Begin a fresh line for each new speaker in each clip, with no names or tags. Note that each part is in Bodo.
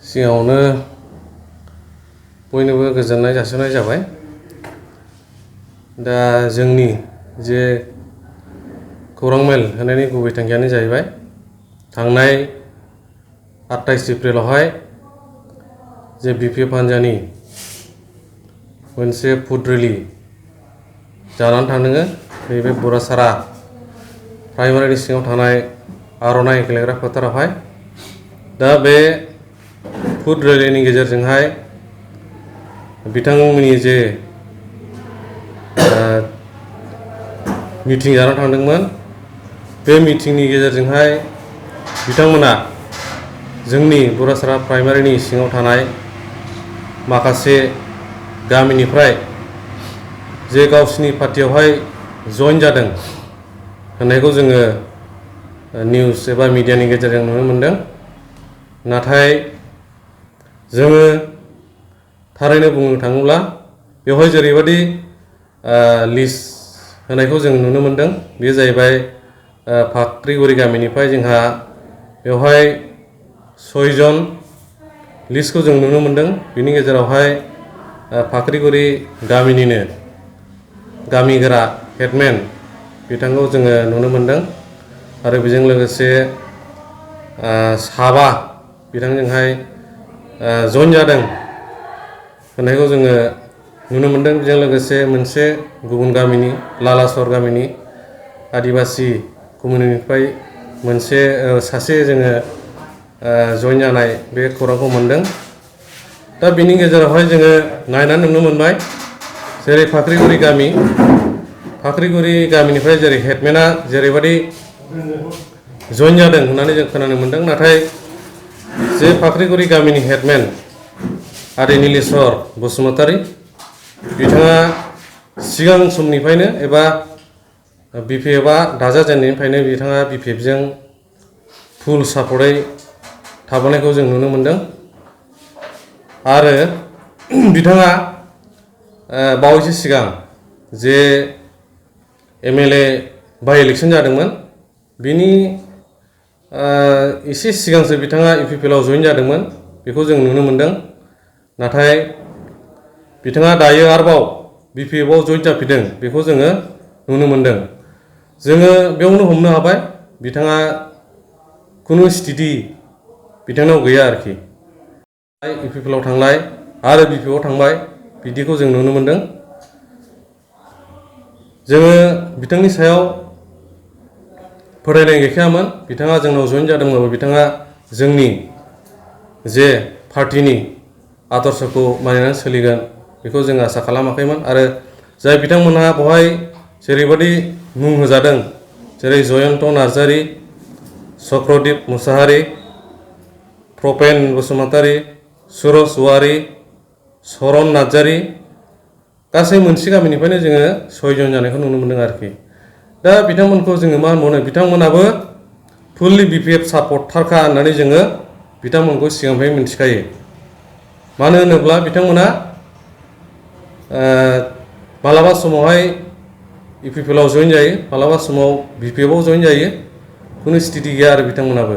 सिगाङावनो बयनोबो गोजोननाय जासिहरनाय जाबाय। दा जोंनि जे खौरां मेल होनायनि गुबै थांखियानो जाहैबाय थांनाय 28 एप्रिलावहाय जे बिपिएफ हान्जानि मोनसे फुड रेलि जानानै थांदों नैबे बुरासारा प्राइमारिनि सिङाव थानाय आर'नाइ गेलेग्रा फोथारावहाय। दा बे फुड रेलिनि गेजेरजोंहाय बिथांमोननि जे मिटिं जानानै थांदोंमोन, बे मिटिंनि गेजेरजोंहाय बिथांमोना जोंनि बुरासारा प्राइमारिनि सिङाव थानाय माखासे गामिनिफ्राय जे गावसिनि पार्टियावहाय जइन जादों होननायखौ जोङो निउस एबा मिडियानि गेजेरजों नुनो मोनदों। नाथाय जोङो थारैनो बुंनो थाङोब्ला बेवहाय जेरैबायदि लिस्ट होनायखौ जों नुनो मोनदों, बेयो जाहैबाय फाख्रिगुरि गामिनिफ्राय जोंहा बेवहाय 6 जन लिस्टखौ जों नुनो मोनदों। बिनि गेजेरावहाय फाख्रिगुरि गामिनिनो गामिगोरा हेडमेन बिथांखौ जोङो नुनो मोनदों आरो बेजों लोगोसे 7 बिथांजोंहाय जइन जादों होननायखौ जोङो नुनो मोनदों। बेजों लोगोसे मोनसे गुबुन गामिनि लालासर गामिनि आदिबासि कमिउनिटिनिफ्राय सासे जोङो जइन जानाय बे खौरांखौ मोनदों। दा बिनि गेजेरावहाय जोङो नायनानै नुनो मोनबाय, जेरै फाख्रिगुरि गामिनिफ्राय जेरै हेडमेना जेरैबायदि जइन जादों होननानै जों खोनानो मोनदों। नाथाय जे फाख्रिगुरि गामिनि हेडमेन आदै नीलेश्वर बसुमतारी बिथाङा सिगां समनिफ्रायनो एबा बिपिएफआ दाजाजेननायनिफ्रायनो बिथाङा बिपिएफजों फुल सापर्टै थाबोनायखौ जों नुनो मोनदों। आरो बिथाङा बावैसो सिगां जे एमएलए बाइ इलेक्सन जादोंमोन, बिनि एसे सिगांसो बिथाङा इउपिपिएलआव जइन जादोंमोन, बेखौ जों नुनो मोनदों। नाथाय बिथाङा दायो आरोबाव बिपिएफआव जइन जाफिनदों, बेखौ जोङो नुनो मोनदों। जोङो बेयावनो हमनो हाबाय बिथाङा खुनु स्थिति बिथांनाव गैया आरोखि। इउपिपिएलआव थांलाय आरो बिपिएफआव थांबाय, बिदिखौ जों नुनो मोनदों। जोङो बिथांनि सायाव फोथायनाय गैखायामोन। बिथाङा जोंनाव जइन जादोंब्लाबो बिथाङा जोंनि जे पार्टिनि आदर्शखौ मानिनानै सोलिगोन बेखौ जों आसा खालामाखैमोन। आरो जाय बिथांमोनहा बेवहाय जेरैबायदि मुं होजादों, जेरै जयन्त नार्जारी, चक्रदिप मुसाहारी, प्रपेन बसुमतारी, सुरज औवारी, सरन नार्जारी, गासै मोनसे गामिनिफ्रायनो जोङो 6 जन जानायखौ नुनो मोनदों आरोखि। दा बिथांमोनखौ जोङो मा होनबावनो, बिथांमोनाबो फुललि बिपिएफ सापर्टारखा होननानै जोङो बिथांमोनखौ सिगांनिफ्रायनो मिथिखायो। मानो होनोब्ला बिथांमोना मालाबा समावहाय इउपिपिएलआव जइन जायो, मालाबा समाव बिपिएफआव जइन जायो, खुनु स्थिति गैया आरो बिथांमोनाबो।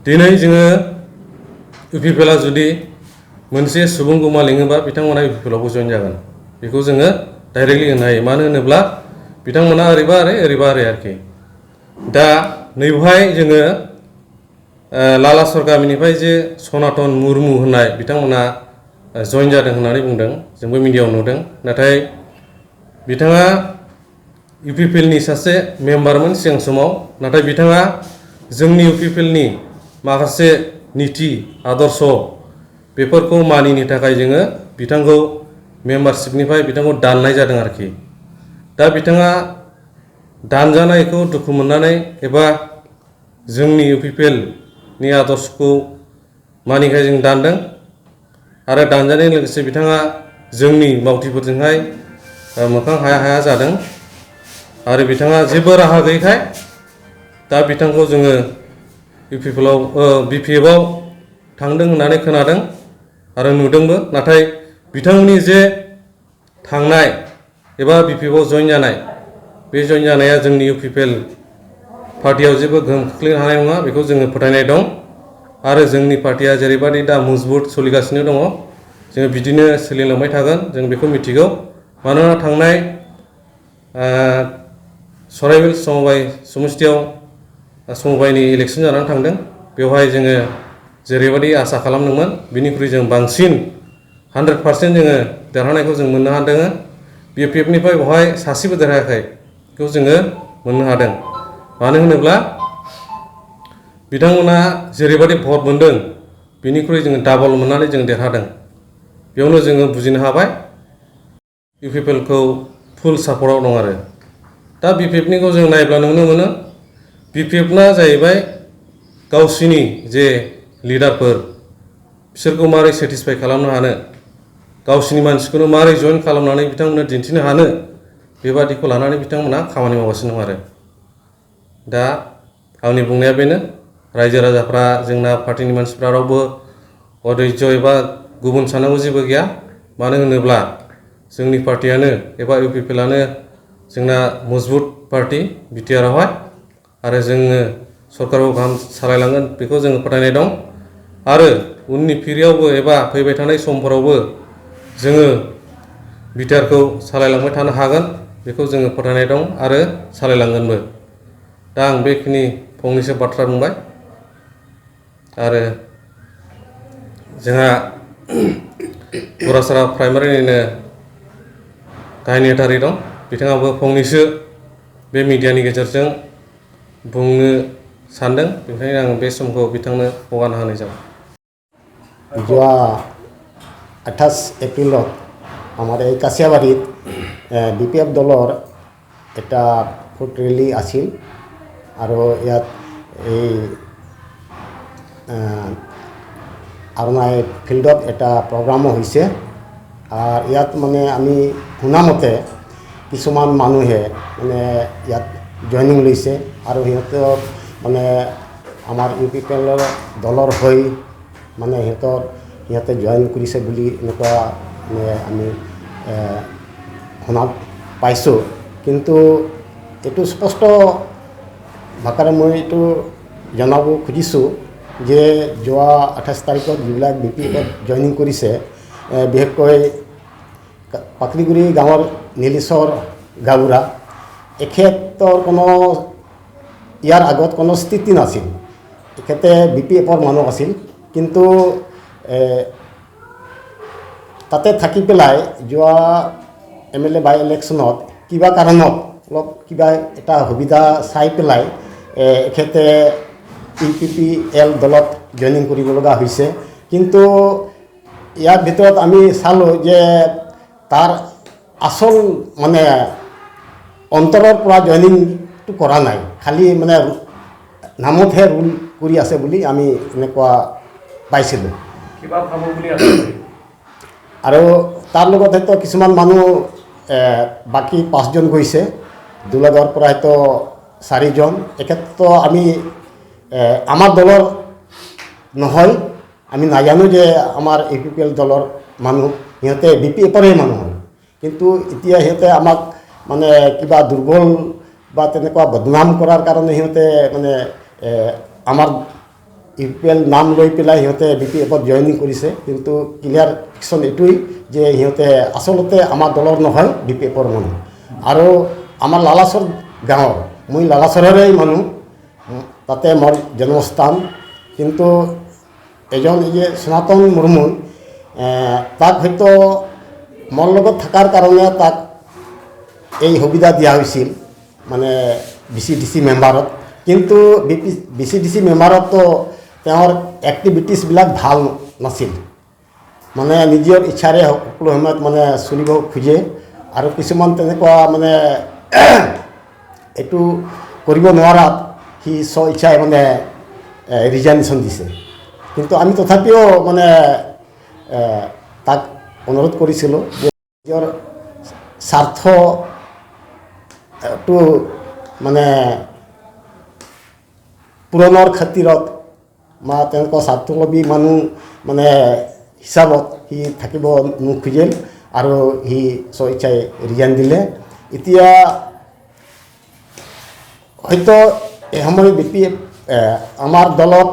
दिनै जोङो इउपिपिएलआ जुदि मोनसे सुबुं गोमा लिङोबा बिथांमोना इउपिपिएलआवबो जइन जागोन, बेखौ जोङो डाइरेक्टलि होनो हायो। मानो होनोब्ला बिथांमोना ओरैबा ओरै आरोखि। दा नैबेवहाय जोङो लालासर गामिनिफ्राय जे सनातन मुर्मु होननाय बिथांमोना जइन जादों होननानै बुंदों, जोंबो मिडियाआव नुदों। नाथाय बिथाङा इउपिपिएलनि सासे मेम्बारमोन सिगां समाव। नाथाय बिथाङा जोंनि इउपिपिएलनि माखासे निति आदर्श बेफोरखौ मानिनो थाखाय जोङो बिथांखौ मेम्बारशिपनिफ्राय बिथांखौ दाननाय जादों आरोखि। दा बिथाङा दानजानायखौ दुखु मोननानै एबा जोंनि इउपिपिएलनि आदर्शखौ मानिखाय जों दानदों। आरो दानजानाय लोगोसे बिथाङा जोंनि मावथिफोरजोंहाय मोखां हाया जादों। आरो बिथाङा जेबो राहा गैयैखाय दा बिथांखौ जोङो बिपिएफआव थांदों होननानै खोनादों आरो नुदोंबो। नाथाय बिथांमोननि जे थांनाय एबा बिपिएफआव जइन जानाय, बे जइन जानाया जोंनि इउपिपिएल पार्टियाव जेबो गोहोम खोख्लैनो हानाय नङा, बेखौ जोङो फोथायनाय दं। आरो जोंनि पार्टिया जेरैबायदि दा मजबुत सोलिगासिनो दङ जोङो बिदिनो सोलिलांबाय थागोन जों बेखौ मिथिगौ मानोना थांनाय सराइबिल समबाय समस्थियाव समबायनि इलेक्सन जानानै थांदों बेवहाय जोङो जेरैबायदि आसा खालामदोंमोन बिनिख्रुइ जों बांसिन 100% जोङो देरहानायखौ जों मोननो हादों बिपिएफनिफ्राय बेवहाय सासेबो देरहायाखै बेखौ जोङो मोननो हादों मानो होनोब्ला बिथांमोना जेरैबायदि भट मोनदों बिनिख्रुइ जोङो डाबल मोननानै जों देरहादों बेयावनो जोङो बुजिनो हाबाय इउपिपिएलखौ फुल सापर्टआव दं आरो दा बिपिएफनिखौ जों नायब्ला नुनो मोनो बिपिएफना जाहैबाय गावसिनि जे लिडारफोर बिसोरखौ मारै सेटिसफाइ खालामनो हानो गावसिनि मानसिखौनो मारै जइन खालामनानै बिथांमोननो दिन्थिनो हानो बेबादिखौ लानानै बिथांमोना खामानि मावगासिनो दं आरो दा आंनि बुंनाया बेनो रायजो राजाफ्रा जोंना पार्टिनि मानसिफ्रा रावबो अधैर्य एबा गुबुन साननांगौ जेबो गैया मानो होनोब्ला जोंनि पार्टियानो एबा इउपिपिएलआनो जोंना मजबुत पार्टी बिटिआरआवहाय आरो जोङो सरकारखौ गाहाम सालायलांगोन बेखौ जोङो फोथायनाय दं आरो उननि फिरियावबो एबा फैबाय थानाय समफोरावबो जोङो बिटिआरखौ सालायलांबाय थानो हागोन बेखौ जोङो फोथायनाय दं आरो सालायलांगोनबो दा आं बेखिनि फंनैसो बाथ्रा बुंबाय आरो जोंहा गरासारा प्राइमारिनिनो गाहाय नेहाथारि दं बिथाङाबो फंनैसो बे मिडियानि गेजेरजों बुंनो सानदों बेनिखायनो आं बे समखौ बिथांनो हगारना होनाय जाबाय
যোৱা 28 এপ্ৰিলত আমাৰ এই কাছিয়াবাৰীত বিপিএফ দলৰ এটা ফুড ৰেলী আছিল আৰু ইয়াত এই আৰণাই ফিল্ডত এটা প্ৰগ্ৰামো হৈছে আৰু ইয়াত মানে আমি শুনামতে কিছুমান মানুহে মানে ইয়াত জইনিং লৈছে আৰু সিহঁতৰ মানে আমাৰ ইউপিপিএলৰ দলৰ হৈ মানে সিহঁতে জইন কৰিছে বুলি এনেকুৱা মানে আমি শুনা পাইছোঁ কিন্তু এইটো স্পষ্ট ভাষাৰে মই এইটো জনাব খুজিছোঁ যে যোৱা 28 তাৰিখত যিবিলাক বিপিএফত জইনিং কৰিছে বিশেষকৈ পাকলিগুৰি গাঁৱৰ নীলেশ্বৰ গাঁৱৰা এখেতৰ কোনো ইয়াৰ আগত কোনো স্থিতি নাছিল এখেতে বিপিএফৰ মানুহ আছিল কিন্তু তাতে থাকি পেলাই যোৱা এমএলএ বাই ইলেকশ্যনত কিবা কাৰণত অলপ কিবা এটা সুবিধা চাই পেলাই এখেতে ইউপিপিএল দলত জইনিং কৰিব লগা হৈছে কিন্তু ইয়াৰ ভিতৰত আমি চালোঁ যে তাৰ আচল মানে অন্তৰৰ পৰা জইনিংটো কৰা নাই খালি মানে নামতহে ৰুল কৰি আছে বুলি আমি এনেকুৱা পাইছিলোঁ আৰু তাৰ লগত হয়তো কিছুমান মানুহ বাকী 5জন গৈছে দুলাগৰ পৰা হয়তো 4জন এক্ষেত্ৰত আমি আমাৰ দলৰ নহয় আমি নাজানো যে আমাৰ ইউপিপিএল দলৰ মানুহ সিহঁতে বিপিএফৰে মানুহ হয় কিন্তু এতিয়া সিহঁতে আমাক মানে কিবা দুৰ্বল বা তেনেকুৱা বদনাম কৰাৰ কাৰণে সিহঁতে মানে আমাৰ ইউপিএল নাম লৈ পেলাই সিহঁতে বিপিএফত জইনিং কৰিছে কিন্তু ক্লিয়াৰ ফিকশ্যন এইটোৱেই যে সিহঁতে আচলতে আমাৰ দলৰ নহয় বিপিএফৰ মানুহ আৰু আমাৰ লালাচৰ গাঁৱৰ মই লালাচৰৰে মানুহ তাতে মোৰ জন্মস্থান কিন্তু এজন সনাতন মুৰ্মু তাক হয়তো মোৰ লগত থকাৰ কাৰণে তাক এই সুবিধা দিয়া হৈছিল মানে বিচিডিচি মেম্বাৰত কিন্তু বিচিডিচি মেম্বাৰতো তেওঁৰ এক্টিভিটিছবিলাক ভাল নাছিল মানে নিজৰ ইচ্ছাৰে সকলো সময়ত মানে চলিব খোজে আৰু কিছুমান তেনেকুৱা মানে এইটো কৰিব নোৱাৰাত সি স্ব ইচ্ছাই মানে ৰিজাইনেশ্যন দিছে কিন্তু আমি তথাপিও মানে তাক অনুৰোধ কৰিছিলোঁ যে নিজৰ স্বাৰ্থটো মানে পূৰণৰ খাতিৰত বা তেনেকুৱা স্বাৰ্থলবী মানুহ মানে হিচাপত সি থাকিব নোখোজে আৰু সি স্ব ইচ্ছাই ৰিজাইন দিলে এতিয়া হয়তো এই সময় বিপিএফ আমাৰ দলত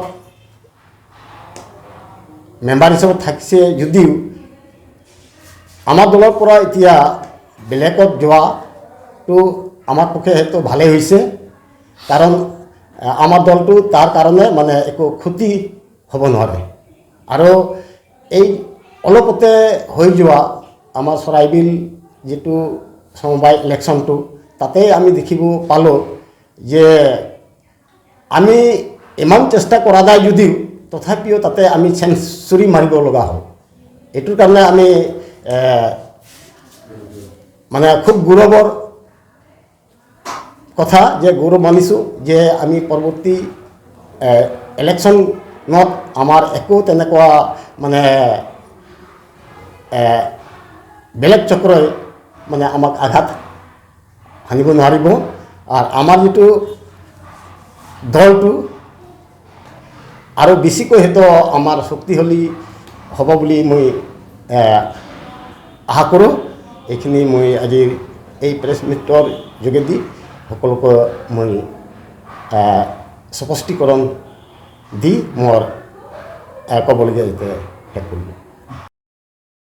মেম্বাৰ হিচাপত থাকিছে যদিও আমাৰ দলৰ পৰা এতিয়া বেলেগত যোৱাটো আমাৰ পক্ষে সেইটো ভালেই হৈছে, কাৰণ আমাৰ দলটো তাৰ কাৰণে মানে একো ক্ষতি হ'ব নোৱাৰে। আৰু এই অলপতে হৈ যোৱা আমাৰ চৰাইবিল যিটো সমবায় ইলেকশ্যনটো, তাতে আমি দেখিব পালোঁ যে আমি ইমান চেষ্টা কৰা নাই যদিও তথাপিও তাতে আমি চেঞ্চুৰী মাৰিব লগা হ'ল। এইটোৰ কাৰণে আমি মানে খুব গৌৰৱৰ কথা, যে গৌৰৱ মানিছোঁ যে আমি পৰৱৰ্তী ইলেকশ্যনত আমাৰ একো তেনেকুৱা মানে বেলেগ চক্ৰই মানে আমাক আঘাত হানিব নোৱাৰিব। আৰু আমাৰ যিটো দলটো আৰু বেছিকৈ হয়তো আমাৰ শক্তিশালী হ'ব বুলি মই আশা কৰোঁ। এইখিনি মই আজি এই প্ৰেছ মিটৰ যোগেদি সকলোকে মই স্পষ্টীকৰণ দি মোৰ ক'বলগীয়া এতিয়া শেষ কৰিলোঁ।